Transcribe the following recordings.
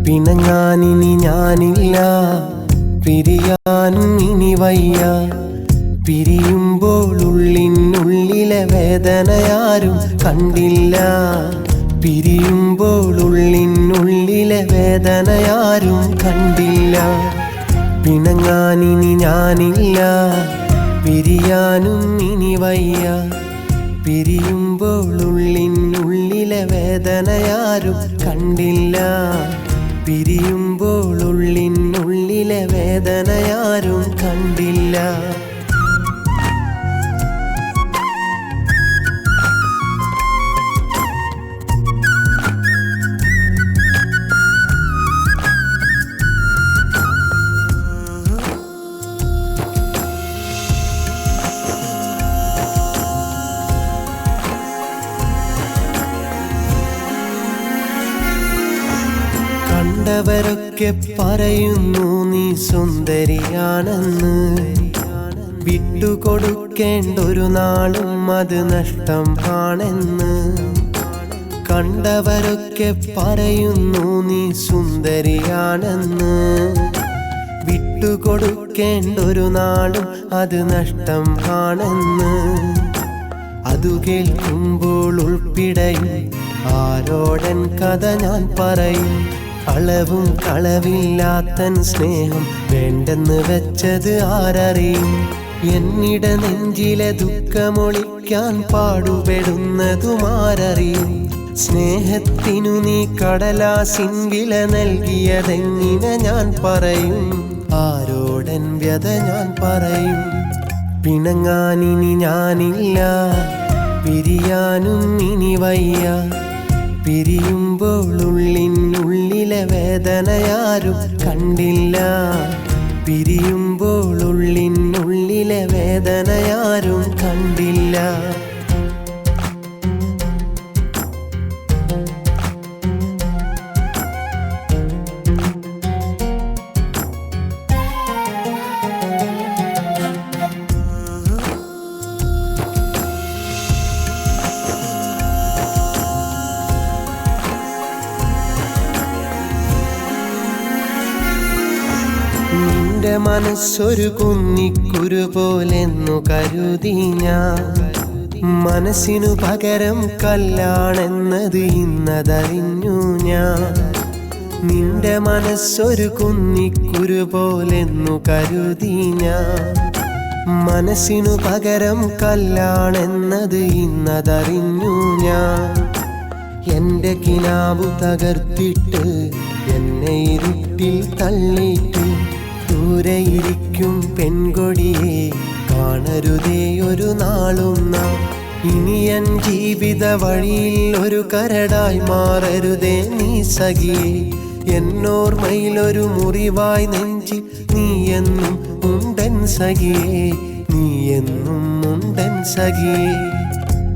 പിണങ്ങാനിനി ഞാനില്ല, പിരിയാനും ഇനി വയ്യ. പിരിയുമ്പോൾ ഉള്ളിനുള്ളിലെ വേദനയാരും കണ്ടില്ല. പിരിയുമ്പോൾ ഉള്ളിനുള്ളിലെ വേദനയാരും കണ്ടില്ല. പിണങ്ങാനിനി ഞാനില്ല, പിരിയാനും ഇനി വയ്യ. പിരിയുമ്പോൾ ഉള്ളിനുള്ളിലെ വേദനയാരും കണ്ടില്ല. പിരിയുമ്പോൾ ഉള്ളിനുള്ളിലെ വേദനയാരും കണ്ടില്ല. കണ്ടവരൊക്കെ പറയുന്നു നീ സുന്ദരിയാണെന്ന്. വിട്ടുകൊടുക്കേണ്ടൊരു നാളും അത് നഷ്ടം ആണെന്ന്. കണ്ടവരൊക്കെ പറയുന്നു നീ സുന്ദരിയാണെന്ന്. വിട്ടുകൊടുക്കേണ്ടൊരു നാളും അത് നഷ്ടം ആണെന്ന്. അതു കേൾക്കുമ്പോൾ ഉൾപ്പിടയും ആരോടൻ കഥ ഞാൻ പറയും. അളവും കളവില്ലാത്തൻ സ്നേഹം വേണ്ടെന്ന് വെച്ചത് ആരറിയും. എന്നിട നെഞ്ചിലെ ദുഃഖമൊളിക്കാൻ പാടുപെടുന്നതും ആരറിയും. സ്നേഹത്തിനു നീ കടലാസിൻ വില നൽകിയതെങ്ങനെ ഞാൻ പറയും. ആരോടൻ വ്യത ഞാൻ പറയും. പിണങ്ങാനിനി ഞാനില്ല, പിരിയാനും ഇനി വയ്യ. പിരിയുമ്പോൾ ഉള്ളിനുള്ളിലെ വേദനയാരും കണ്ടില്ല. പിരിയുമ്പോൾ ഉള്ളിനുള്ളിലെ വേദനയാരും കണ്ടില്ല. നിന്റെ മനസ്സൊരു കുന്നിക്കുരു പോലെന്നു കരുതി ഞാൻ. മനസ്സിനു പകരം കല്ലാണെന്നത് ഇന്നതറിഞ്ഞു ഞാൻ. നിന്റെ മനസ്സൊരു കുന്നിക്കുരു പോലെന്നു കരുതി ഞാൻ. മനസ്സിനു പകരം കല്ലാണെന്നത് ഇന്നതറിഞ്ഞു ഞാൻ. എന്റെ കിനാവു തകർത്തിട്ട് എന്നെ ഇരുട്ടിൽ തള്ളിയിട്ട് ദൂരെയിരിക്കും പെൺകൊടിയെ കാണരുതേ ഒരു നാളും നാം. ഇനി എൻ ജീവിത വഴിയിൽ ഒരു കരടായി മാറരുതേ നീ സഖിയേ. എന്നോർമ്മയിലൊരു മുറിവായി നെഞ്ചിൽ നീ എന്നും ഉണ്ടൻ സഖിയേ. നീ എന്നും ഉണ്ടൻ സഖിയേ.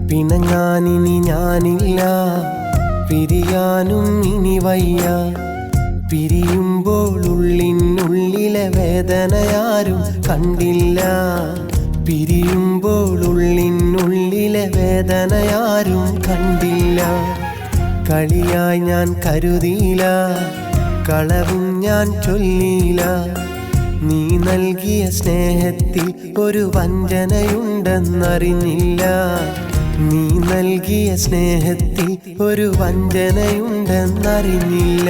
പിണങ്ങാനിനി ഞാനില്ല, പിരിയാനും ഇനി വയ്യ. പിരിയുമ്പോൾ ഉള്ളിനുള്ളിലെ വേദനയാരും കണ്ടില്ല. പിരിയുമ്പോൾ ഉള്ളിനുള്ളിലെ വേദനയാരും കണ്ടില്ല. കളിയായി ഞാൻ കരുതിയില്ല, കളവും ഞാൻ ചൊല്ലിയില്ല. നീ നൽകിയ സ്നേഹത്തിൽ ഒരു വഞ്ചനയുണ്ടെന്നറിഞ്ഞില്ല. നീ നൽകിയ സ്നേഹത്തിൽ ഒരു വഞ്ചനയുണ്ടെന്നറിഞ്ഞില്ല.